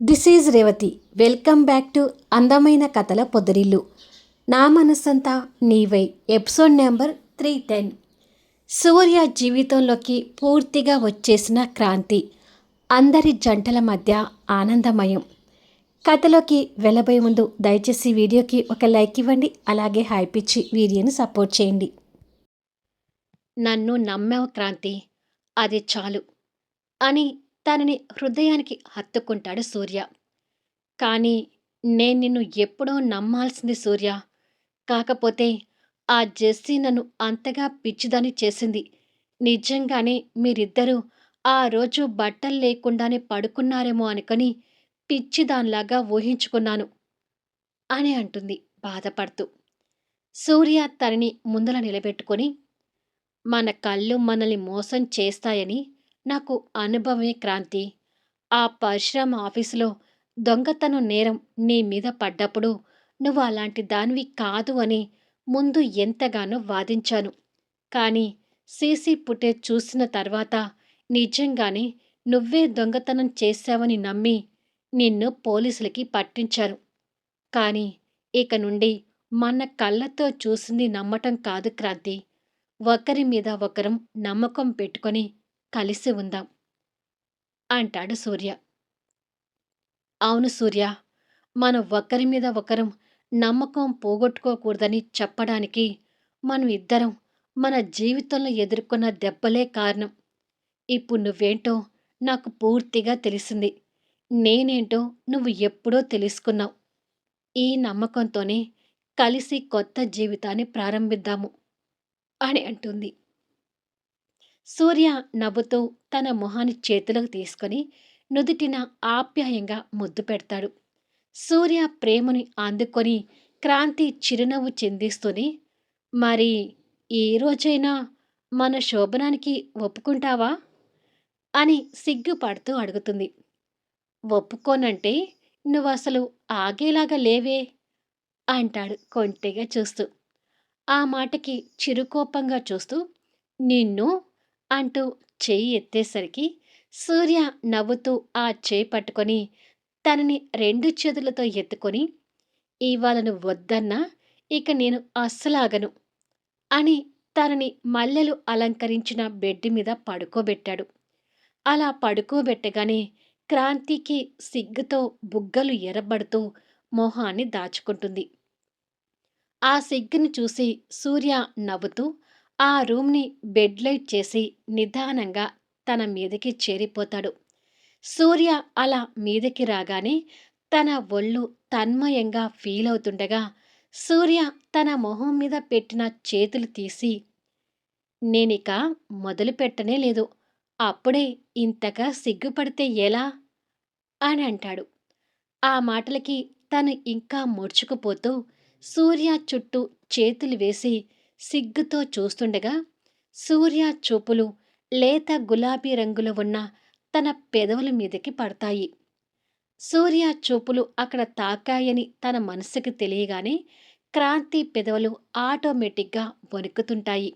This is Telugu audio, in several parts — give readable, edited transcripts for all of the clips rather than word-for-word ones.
This is Revathi. Welcome back to అందమైన కథల పొదరిల్లు. నా మనసంతా నీవై. Episode number 310. సూర్య జీవితంలోకి పూర్తిగా వచ్చేసిన క్రాంతి. అందరి జంటల మధ్య ఆనందమయం. కథలోకి వెళ్ళబోయే ముందు దయచేసి వీడియోకి ఒక లైక్ ఇవ్వండి. అలాగే హైపిచ్చి వీడియోని సపోర్ట్ చేయండి. నన్ను నమ్మావు క్రాంతి, అది చాలు అని తనని హృదయానికి హత్తుకుంటాడు సూర్య. కానీ నేను నిన్ను ఎప్పుడో నమ్మాల్సింది సూర్య. కాకపోతే ఆ జెస్సీ నన్ను అంతగా పిచ్చిదాన్ని చేసింది. నిజంగానే మీరిద్దరూ ఆ రోజు బట్టలు లేకుండానే పడుకున్నారేమో అనుకొని పిచ్చిదానిలాగా ఊహించుకున్నాను అని అంటుంది బాధపడుతూ. సూర్య తనని ముందల నిలబెట్టుకొని, మన కళ్ళు మనల్ని మోసం చేస్తాయని నాకు అనుభవమే క్రాంతి. ఆ పరిశ్రమ ఆఫీసులో దొంగతనం నేరం నీ మీద పడ్డప్పుడు నువ్వు అలాంటి దానివి కాదు అని ముందు ఎంతగానో వాదించాను. కానీ సీసీ ఫుటేజ్ చూసిన తర్వాత నిజంగానే నువ్వే దొంగతనం చేశావని నమ్మి నిన్ను పోలీసులకి పట్టించాను. కానీ ఇక నుండి మన కళ్ళతో చూసింది నమ్మటం కాదు క్రాంతి. ఒకరి మీద ఒకరం నమ్మకం పెట్టుకొని కలిసి ఉందాం అంటాడు సూర్య. అవును సూర్య, మనం ఒకరి మీద ఒకరం నమ్మకం పోగొట్టుకోకూడదని చెప్పడానికి మనం ఇద్దరం మన జీవితంలో ఎదుర్కొన్న దెబ్బలే కారణం. ఇప్పుడు నువ్వేంటో నాకు పూర్తిగా తెలిసింది. నేనేంటో నువ్వు ఎప్పుడో తెలుసుకున్నావు. ఈ నమ్మకంతోనే కలిసి కొత్త జీవితాన్ని ప్రారంభిద్దాము అని అంటుంది. సూర్య నవ్వుతూ తన మొహాన్ని చేతిలోకి తీసుకొని నుదుటిన ఆప్యాయంగా ముద్దు పెడతాడు. సూర్య ప్రేమని అందుకొని క్రాంతి చిరునవ్వు చిందిస్తూనే, మరి ఈ రోజైనా మన శోభనానికి ఒప్పుకుంటావా అని సిగ్గుపడుతూ అడుగుతుంది. ఒప్పుకోనంటే నువ్వసలు ఆగేలాగా లేవే అంటాడు కొంటెగా చూస్తూ. ఆ మాటకి చిరుకోపంగా చూస్తూ, నిన్ను అంటూ చెయ్యి ఎత్తేసరికి సూర్య నవ్వుతూ ఆ చేయి పట్టుకొని తనని రెండు చేతులతో ఎత్తుకొని, ఇవాళ నువ్వు వద్దన్నా ఇక నేను అస్సలాగను అని తనని మల్లెలు అలంకరించిన బెడ్ మీద పడుకోబెట్టాడు. అలా పడుకోబెట్టగానే క్రాంతికి సిగ్గుతో బుగ్గలు ఎర్రబడుతూ మొహాన్ని దాచుకుంటుంది. ఆ సిగ్గుని చూసి సూర్య నవ్వుతూ ఆ రూమ్ని బెడ్ లైట్ చేసి నిదానంగా తన మీదకి చేరిపోతాడు. సూర్య అలా మీదకి రాగానే తన ఒళ్ళు తన్మయంగా ఫీల్ అవుతుండగా సూర్య తన మొహం మీద పెట్టిన చేతులు తీసి, నేనిక మొదలు పెట్టనే లేదు, అప్పుడే ఇంతగా సిగ్గుపడితే ఎలా అని అంటాడు. ఆ మాటలకి తను ఇంకా ముడుచుకుపోతూ సూర్య చుట్టూ చేతులు వేసి సిగ్గుతో చూస్తుండగా సూర్య చూపులు లేత గులాబీ రంగులో ఉన్న తన పెదవుల మీదకి పడతాయి. సూర్య చూపులు అక్కడ తాకాయని తన మనసుకి తెలియగానే క్రాంతి పెదవులు ఆటోమేటిక్గా వణుకుతుంటాయి.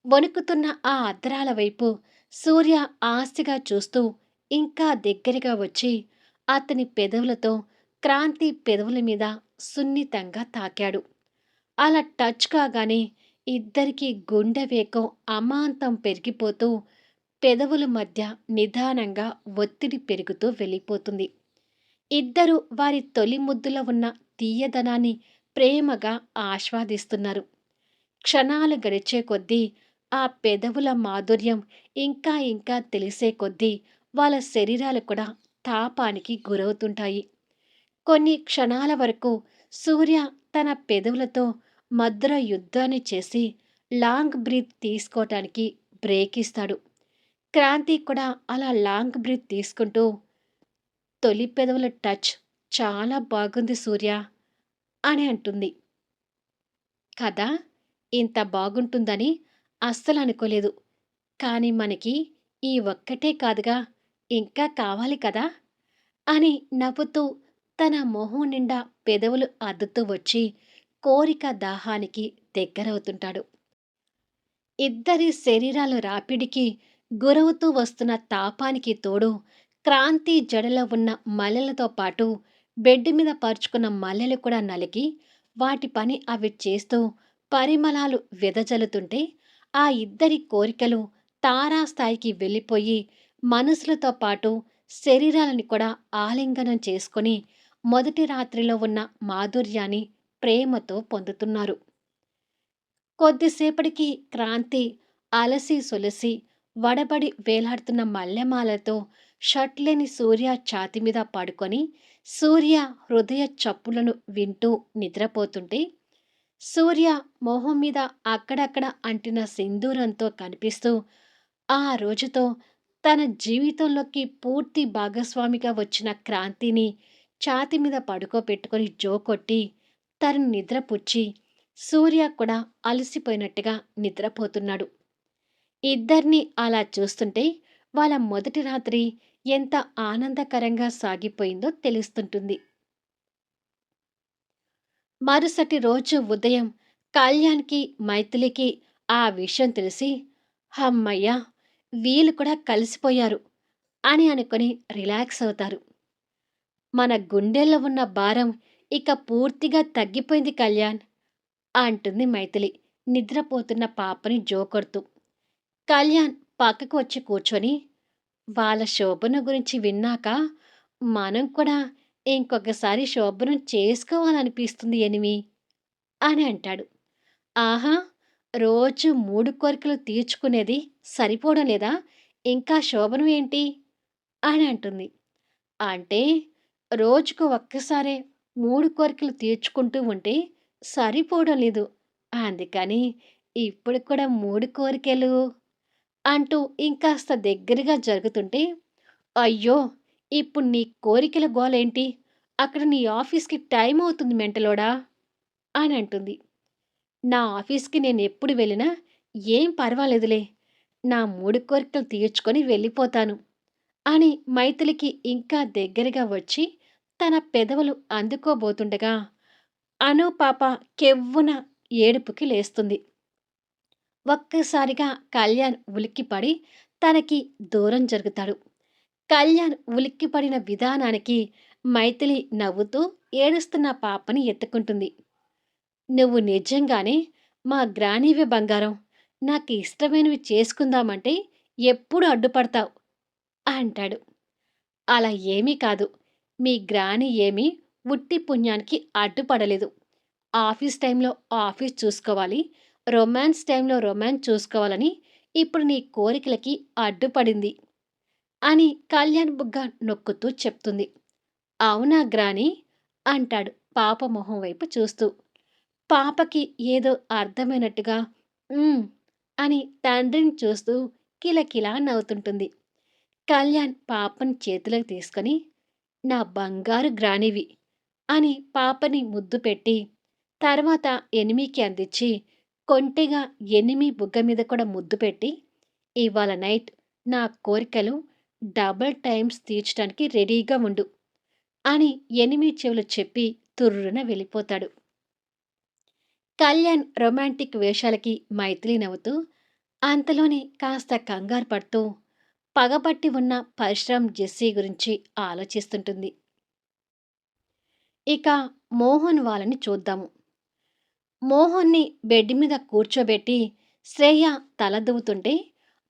వణుకుతున్న ఆ అద్దరాల వైపు సూర్య ఆశగా చూస్తూ ఇంకా దగ్గరగా వచ్చి అతని పెదవులతో క్రాంతి పెదవుల మీద సున్నితంగా తాకాడు. అలా టచ్ కాగానే ఇద్దరికీ గుండె వేగం అమాంతం పెరిగిపోతూ పెదవుల మధ్య నిదానంగా ఒత్తిడి పెరుగుతూ వెళ్ళిపోతుంది. ఇద్దరు వారి తొలి ముద్దులో ఉన్న తీయదనాన్ని ప్రేమగా ఆస్వాదిస్తున్నారు. క్షణాలు గడిచే కొద్దీ ఆ పెదవుల మాధుర్యం ఇంకా ఇంకా తెలిసే కొద్దీ వాళ్ళ శరీరాలు కూడా తాపానికి గురవుతుంటాయి. కొన్ని క్షణాల వరకు సూర్య తన పెదవులతో మధుర యుద్ధాన్ని చేసి లాంగ్ బ్రీత్ తీసుకోవటానికి బ్రేక్ ఇస్తాడు. క్రాంతి కూడా అలా లాంగ్ బ్రీత్ తీసుకుంటూ, తొలి పెదవుల టచ్ చాలా బాగుంది సూర్య అని అంటుంది. కదా, ఇంత బాగుంటుందని అస్సలు అనుకోలేదు. కానీ మనకి ఈ ఒక్కటే కాదుగా, ఇంకా కావాలి కదా అని నవ్వుతూ తన మొహం నిండా పెదవులు అద్దుతూ వచ్చి కోరిక దాహానికి దగ్గరవుతుంటాడు. ఇద్దరి శరీరాలు రాపిడికి గురవుతూ వస్తున్న తాపానికి తోడు క్రాంతి జడలో ఉన్న మల్లెలతో పాటు బెడ్ మీద పరుచుకున్న మల్లెలు కూడా నలిగి వాటి పని అవి చేస్తూ పరిమళాలు వెదజల్లుతుంటే ఆ ఇద్దరి కోరికలు తారాస్థాయికి వెళ్ళిపోయి మనసులతో పాటు శరీరాలను కూడా ఆలింగనం చేసుకొని మొదటి రాత్రిలో ఉన్న మాధుర్యాన్ని ప్రేమతో పొందుతున్నారు. కొద్దిసేపటికి క్రాంతి అలసి సొలసి వడబడి వేలాడుతున్న మల్లెమాలతో షర్ట్లేని సూర్య ఛాతి మీద పడుకొని సూర్య హృదయ చప్పులను వింటూ నిద్రపోతుంటే సూర్య మొహం మీద అక్కడక్కడ అంటిన సింధూరంతో కనిపిస్తూ ఆ రోజుతో తన జీవితంలోకి పూర్తి భాగస్వామిగా వచ్చిన క్రాంతిని ఛాతి మీద పడుకోబెట్టుకొని జోకొట్టి తనని నిద్రపుచ్చి సూర్య కూడా అలసిపోయినట్టుగా నిద్రపోతున్నాడు. ఇద్దరిని అలా చూస్తుంటే వాళ్ళ మొదటి రాత్రి ఎంత ఆనందకరంగా సాగిపోయిందో తెలుస్తుంటుంది. మరుసటి రోజు ఉదయం కళ్యాణ్‌కి, మైథిలికి ఆ విషయం తెలిసి, హమ్మయ్య! వీళ్ళు కూడా కలిసిపోయారు అని అనుకొని రిలాక్స్ అవుతారు. మన గుండెల్లో ఉన్న భారం ఇక పూర్తిగా తగ్గిపోయింది కళ్యాణ్ అంటుంది మైథిలి నిద్రపోతున్న పాపని జోకొడుతూ. కళ్యాణ్ పక్కకు వచ్చి కూర్చొని వాళ్ళ శోభన గురించి విన్నాక మనం కూడా ఇంకొకసారి శోభనం చేసుకోవాలనిపిస్తుంది ఎనిమి అని అంటాడు. ఆహా! రోజు 3 కోరికలు తీర్చుకునేది సరిపోవడం లేదా? ఇంకా శోభనం ఏంటి? అని అంటుంది. అంటే రోజుకు ఒక్కసారే 3 కోరికలు తీర్చుకుంటూ ఉంటే సరిపోవడం లేదు. అందుకని ఇప్పుడు కూడా 3 కోరికలు అంటూ ఇంకాస్త దగ్గరగా జరుగుతుంటే, అయ్యో! ఇప్పుడు నీ కోరికల గోలేంటి? అక్కడ నీ ఆఫీస్‌కి టైం అవుతుంది మెంటలోడా అని అంటుంది. నా ఆఫీస్‌కి నేనెప్పుడు వెళ్ళినా ఏం పర్వాలేదులే. నా 3 కోరికలు తీర్చుకొని వెళ్ళిపోతాను అని మైథిలికి ఇంకా దగ్గరగా వచ్చి తన పెదవులు అందుకోబోతుండగా అను పాప కెవ్వున ఏడుపుకి లేస్తుంది. ఒక్కసారిగా కళ్యాణ్ ఉలిక్కిపడి తనకి దూరం జరుగుతాడు. కళ్యాణ్ ఉలిక్కిపడిన విధానానికి మైథిలి నవ్వుతూ ఏడుస్తున్న పాపని ఎత్తుకుంటుంది. నువ్వు నిజంగానే మా గ్రానీవే బంగారం. నాకు ఇష్టమైనవి చేసుకుందామంటే ఎప్పుడు అడ్డుపడతావు అంటాడు. అలా ఏమీ కాదు. మీ గ్రాని ఏమీ ఉట్టి పుణ్యానికి అడ్డుపడలేదు. ఆఫీస్ టైంలో ఆఫీస్ చూసుకోవాలి. రొమాన్స్ టైంలో రొమాన్స్ చూసుకోవాలని ఇప్పుడు నీ కోరికలకి అడ్డుపడింది అని కళ్యాణ్ బుగ్గ నొక్కుతూ చెప్తుంది. అవునా గ్రాని అంటాడు పాప మొహం వైపు చూస్తూ. పాపకి ఏదో అర్థమైనట్టుగా "ఉమ్" అని తండ్రిని చూస్తూ కిలకిలా నవ్వుతుంటుంది. కళ్యాణ్ పాపని చేతిలోకి తీసుకొని నా బంగారు గ్రానివి అని పాపని ముద్దు పెట్టి తర్వాత ఎనిమికి అందించి కొంటెగా ఎనిమి బుగ్గ మీద కూడా ముద్దు పెట్టి ఇవాళ నైట్ నా కోరికలు డబుల్ టైమ్స్ తీర్చడానికి రెడీగా ఉండు అని ఎనిమి చెవులు చెప్పి తుర్రున వెళ్ళిపోతాడు. కళ్యాణ్ రొమాంటిక్ వేషాలకి మైథిలి నవ్వుతూ అంతలోనే కాస్త కంగారు పడుతూ పగబట్టి ఉన్న పరశురామ్ జెస్సీ గురించి ఆలోచిస్తుంటుంది. ఇక మోహన్ వాళ్ళని చూద్దాము. మోహన్ని బెడ్ మీద కూర్చోబెట్టి శ్రేయ తల దువ్వుతుంటే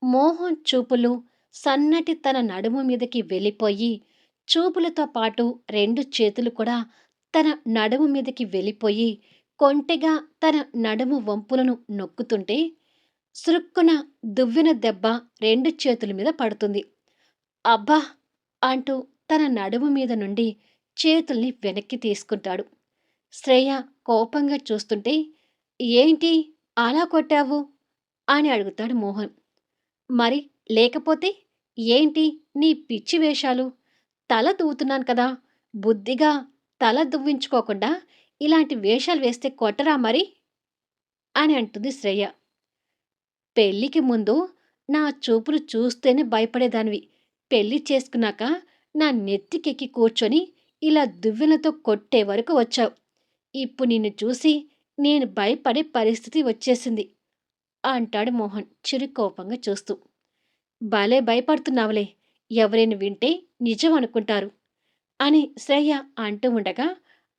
మోహన్ చూపులు సన్నటి తన నడుము మీదకి వెళ్ళిపోయి చూపులతో పాటు 2 చేతులు కూడా తన నడుము మీదకి వెళ్ళిపోయి కొంటెగా తన నడుము వంపులను నొక్కుతుంటే సురుక్కున దువ్విన దెబ్బ 2 చేతుల మీద పడుతుంది. అబ్బా! అంటూ తన నడుము మీద నుండి చేతుల్ని వెనక్కి తీసుకుంటాడు. శ్రేయ కోపంగా చూస్తుంటే ఏంటి అలా కొట్టావు అని అడుగుతాడు మోహన్. మరి లేకపోతే ఏంటి నీ పిచ్చి వేషాలు? తల దువ్వుతున్నాను కదా! బుద్ధిగా తల దువ్వించుకోకుండా ఇలాంటి వేషాలు వేస్తే కొట్టరా మరి అని అంటుంది శ్రేయ. పెళ్ళికి ముందు నా చూపులు చూస్తేనే భయపడేదానివి. పెళ్లి చేసుకున్నాక నా నెత్తికెక్కి కూర్చొని ఇలా దువ్వెనతో కొట్టే వరకు వచ్చావు. ఇప్పుడు నిన్ను చూసి నేను భయపడే పరిస్థితి వచ్చేసింది అంటాడు మోహన్ చిరుకోపంగా చూస్తూ. భలే భయపడుతున్నావులే. ఎవరైనా వింటే నిజం అనుకుంటారు అని శ్రేయ అంటూ ఉండగా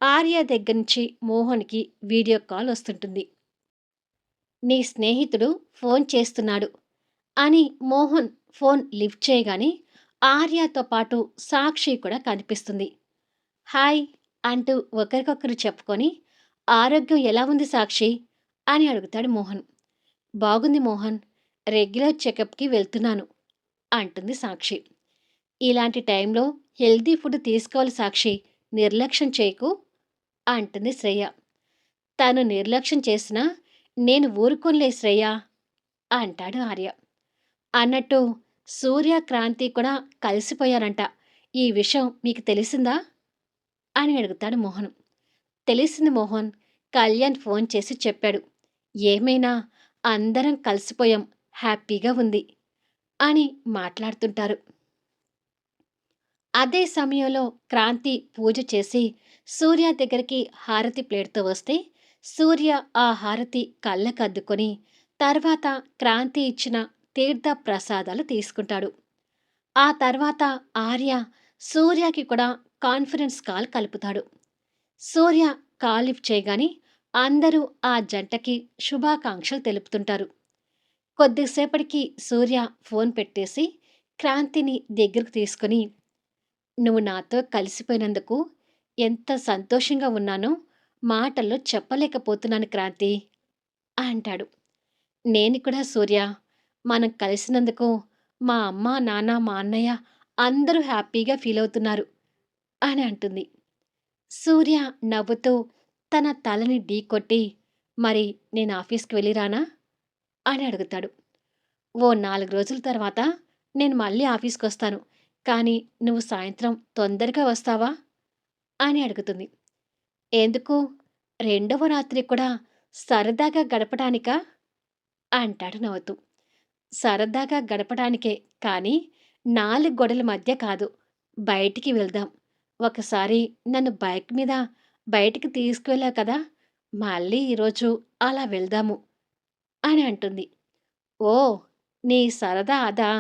ఆర్య దగ్గర నుంచి మోహన్‌కి వీడియో కాల్ వస్తుంటుంది. నీ స్నేహితుడు ఫోన్ చేస్తున్నాడు అని మోహన్ ఫోన్ లిఫ్ట్ చేయగానే ఆర్యతో పాటు సాక్షి కూడా కనిపిస్తుంది. హాయ్ అంటూ ఒకరికొకరు చెప్పుకొని ఆరోగ్యం ఎలా ఉంది సాక్షి అని అడుగుతాడు మోహన్. బాగుంది మోహన్. రెగ్యులర్ చెకప్‌కి వెళ్తున్నాను అంటుంది సాక్షి. ఇలాంటి టైంలో హెల్తీ ఫుడ్ తీసుకోవాలి సాక్షి. నిర్లక్ష్యం చేయకు అంటుంది శ్రేయ. తను నిర్లక్ష్యం చేసినా నేను ఊరుకోనులే శ్రేయ అంటాడు ఆర్య. అన్నట్టు సూర్య, క్రాంతి కూడా కలిసిపోయారంట. ఈ విషయం మీకు తెలిసిందా అని అడుగుతాడు మోహన్. తెలిసింది మోహన్. కళ్యాణ్ ఫోన్ చేసి చెప్పాడు. ఏమైనా అందరం కలిసిపోయాం. హ్యాపీగా ఉంది అని మాట్లాడుతుంటారు. అదే సమయంలో క్రాంతి పూజ చేసి సూర్య దగ్గరికి హారతి ప్లేట్‌తో వస్తే సూర్య ఆ హారతి కళ్ళకద్దుకొని తర్వాత క్రాంతి ఇచ్చిన తీర్థ ప్రసాదాలు తీసుకుంటాడు. ఆ తర్వాత ఆర్య సూర్యకి కూడా కాన్ఫరెన్స్ కాల్ కలుపుతాడు. సూర్య కాల్ లిఫ్ట్ చేయగానే అందరూ ఆ జంటకి శుభాకాంక్షలు తెలుపుతుంటారు. కొద్దిసేపటికి సూర్య ఫోన్ పెట్టేసి క్రాంతిని దగ్గరకు తీసుకొని నువ్వు నాతో కలిసిపోయినందుకు ఎంత సంతోషంగా ఉన్నానో మాటల్లో చెప్పలేకపోతున్నాను క్రాంతి అంటాడు. నేను కూడా సూర్య. మనం కలిసినందుకు మా అమ్మ, నాన్న, మా అన్నయ్య అందరూ హ్యాపీగా ఫీలవుతున్నారు అని అంటుంది. సూర్య నవ్వుతూ తన తలని ఢీకొట్టి మరి నేను ఆఫీస్‌కి వెళ్ళి రానా అని అడుగుతాడు. ఓ 4 రోజుల తర్వాత నేను మళ్ళీ ఆఫీస్‌కొస్తాను. కానీ నువ్వు సాయంత్రం తొందరగా వస్తావా అని అడుగుతుంది. ఎందుకు? రెండవ రాత్రి కూడా సరదాగా గడపడానికా అంటాడు నవ్వుతూ. సరదాగా గడపడానికే కానీ 4 గోడల మధ్య కాదు. బయటికి వెళ్దాం. ఒకసారి నన్ను బైక్ మీద బయటికి తీసుకువెళ్ళావు కదా! మళ్ళీ ఈరోజు అలా వెళ్దాము అని అంటుంది. ఓహ్! నీ సరదా అదా!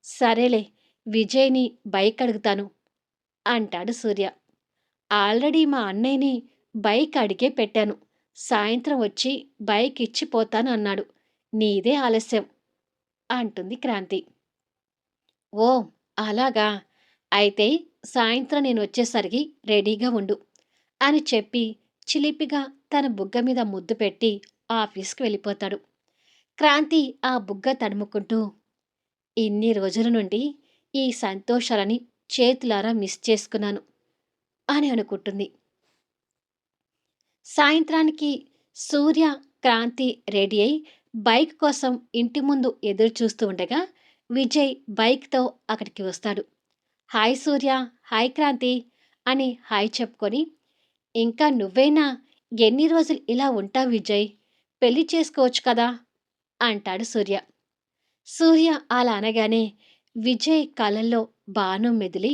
సరేలే విజయ్‌ని బైక్ అడుగుతాను అంటాడు సూర్య. ఆల్రెడీ మా అన్నయ్యని బైక్ అడిగే పెట్టాను. సాయంత్రం వచ్చి బైక్ ఇచ్చి పోతాను అన్నాడు. నీదే ఆలస్యం అంటుంది క్రాంతి. ఓహ్! అలాగా! అయితే సాయంత్రం నేనొచ్చేసరికి రెడీగా ఉండు అని చెప్పి చిలిపిగా తన బుగ్గ మీద ముద్దు పెట్టి ఆఫీస్‌కి వెళ్ళిపోతాడు. క్రాంతి ఆ బుగ్గ తడుముకుంటూ ఇన్ని రోజుల నుండి ఈ సంతోషాలని చేతులారా మిస్ చేసుకున్నాను అని అనుకుంటుంది. సాయంత్రానికి సూర్య, క్రాంతి రెడీ అయి బైక్ కోసం ఇంటి ముందు ఎదురు చూస్తూ ఉండగా విజయ్ బైక్‌తో అక్కడికి వస్తాడు. హాయ్ సూర్య, హాయ్ క్రాంతి అని హాయ్ చెప్పుకొని, ఇంకా నువ్వేనా? ఎన్ని రోజులు ఇలా ఉంటావు విజయ్? పెళ్లి చేసుకోవచ్చు కదా! అంటాడు సూర్య. సూర్య అలా అనగానే విజయ్ కళ్ళల్లో బాణం మెదిలి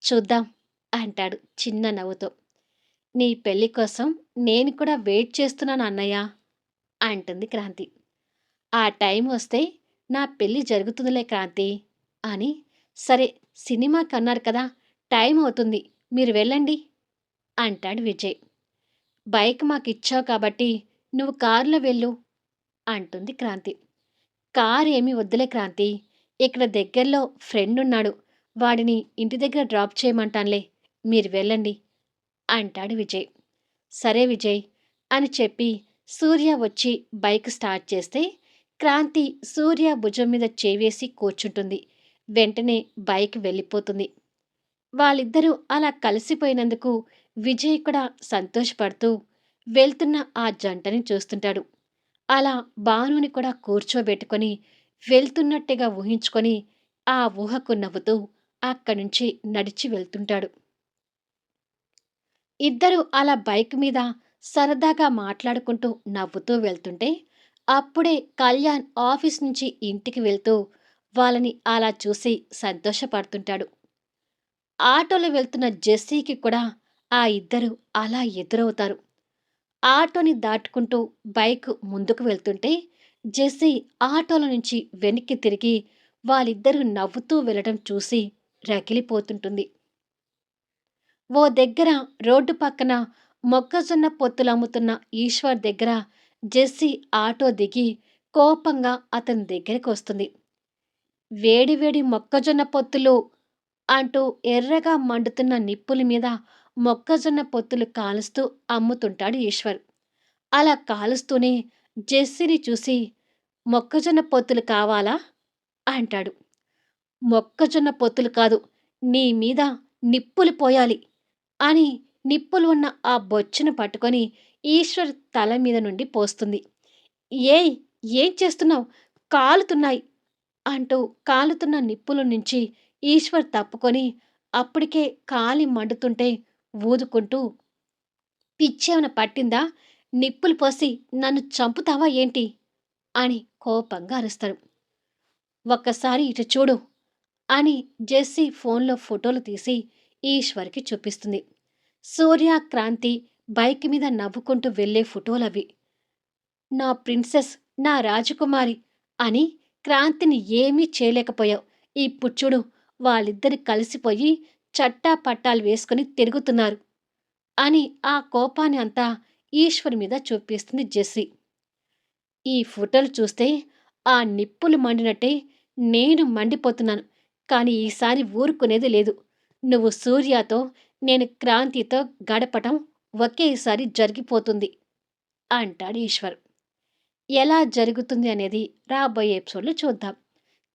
చూద్దాం అంటాడు చిన్న నవ్వుతో. నీ పెళ్లి కోసం నేను కూడా వెయిట్ చేస్తున్నాను అన్నయ్య అంటుంది క్రాంతి. ఆ టైం వస్తే నా పెళ్లి జరుగుతుందిలే క్రాంతి అని సరే సినిమాకన్నారు కదా టైం అవుతుంది మీరు వెళ్ళండి అంటాడు విజయ్. బైక్ మాకిచ్చావు కాబట్టి నువ్వు కారులో వెళ్ళు అంటుంది క్రాంతి. కారు ఏమీ వద్దులే క్రాంతి. ఇక్కడ దగ్గరలో ఫ్రెండ్ ఉన్నాడు. వాడిని ఇంటి దగ్గర డ్రాప్ చేయమంటానులే. మీరు వెళ్ళండి అంటాడు విజయ్. సరే విజయ్ అని చెప్పి సూర్య వచ్చి బైక్ స్టార్ట్ చేస్తే క్రాంతి సూర్య భుజం మీద చేవేసి కూర్చుంటుంది. వెంటనే బైక్ వెళ్ళిపోతుంది. వాళ్ళిద్దరూ అలా కలిసిపోయినందుకు విజయ్ కూడా సంతోషపడుతూ వెళ్తున్న ఆ జంటని చూస్తుంటాడు. అలా భానుని కూడా కూర్చోబెట్టుకొని వెళ్తున్నట్టుగా ఊహించుకొని ఆ ఊహకు నవ్వుతూ అక్కడ్నుంచి నడిచి వెళ్తుంటాడు. ఇద్దరూ అలా బైక్ మీద సరదాగా మాట్లాడుకుంటూ నవ్వుతూ వెళ్తుంటే అప్పుడే కళ్యాణ్ ఆఫీస్ నుంచి ఇంటికి వెళ్తూ వాళ్ళని అలా చూసి సంతోషపడుతుంటాడు. ఆటోలో వెళ్తున్న జెస్సీకి కూడా ఆ ఇద్దరు అలా ఎదురవుతారు. ఆటోని దాటుకుంటూ బైక్ ముందుకు వెళ్తుంటే జెస్సీ ఆటోలో నుంచి వెనక్కి తిరిగి వాళ్ళిద్దరూ నవ్వుతూ వెళ్ళడం చూసి రగిలిపోతుంటుంది. ఓ దగ్గర రోడ్డు పక్కన మొక్కజొన్న పొత్తులమ్ముతున్న ఈశ్వర్ దగ్గర జెస్సీ ఆటో దిగి కోపంగా అతని దగ్గరికి వస్తుంది. వేడివేడి మొక్కజొన్న పొత్తులు అంటూ ఎర్రగా మండుతున్న నిప్పుల మీద మొక్కజొన్న పొత్తులు కాలుస్తూ అమ్ముతుంటాడు ఈశ్వర్. అలా కాలుస్తూనే జెస్సీని చూసి మొక్కజొన్న పొత్తులు కావాలా అంటాడు. మొక్కజొన్న పొత్తులు కాదు, నీ మీద నిప్పులు పోయాలి అని నిప్పులు ఉన్న ఆ బొచ్చును పట్టుకొని ఈశ్వర్ తల మీద నుండి పోస్తుంది. ఏయ్, ఏం చేస్తున్నావు? కాలుతున్నాయి అంటూ కాలుతున్న నిప్పుల నుంచి ఈశ్వర్ తప్పుకొని అప్పటికే కాలి మండుతుంటే ఊదుకుంటూ, పిచ్చేమన పట్టిందా? నిప్పులు పోసి నన్ను చంపుతావా ఏంటి అని కోపంగా అరుస్తాడు. ఒక్కసారి ఇటు చూడు అని జెస్సీ ఫోన్లో ఫోటోలు తీసి ఈశ్వర్కి చూపిస్తుంది. సూర్య, క్రాంతి బైక్ మీద నవ్వుకుంటూ వెళ్లే ఫోటోలవి. నా ప్రిన్సెస్, నా రాజకుమారి అని క్రాంతిని ఏమీ చేయలేకపోయావు. ఇప్పుడు చూడు, వాళ్ళిద్దరు కలిసిపోయి చట్టా పట్టాలు వేసుకుని తిరుగుతున్నారు అని ఆ కోపాన్ని అంతా ఈశ్వర్ మీద చూపిస్తుంది జెస్సీ. ఈ ఫోటోలు చూస్తే ఆ నిప్పులు మండినట్టే నేను మండిపోతున్నాను. కానీ ఈసారి ఊరుకునేది లేదు. నువ్వు సూర్యతో, నేను క్రాంతితో గడపటం ఒకేసారి జరిగిపోతుంది అంటాడు ఈశ్వర్. ఎలా జరుగుతుంది అనేది రాబోయే ఎపిసోడ్లో చూద్దాం.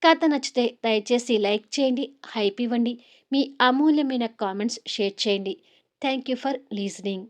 కథ నచ్చితే దయచేసి లైక్ చేయండి, హైప్ ఇవ్వండి, మీ అమూల్యమైన కామెంట్స్ షేర్ చేయండి. Thank you for లీజనింగ్.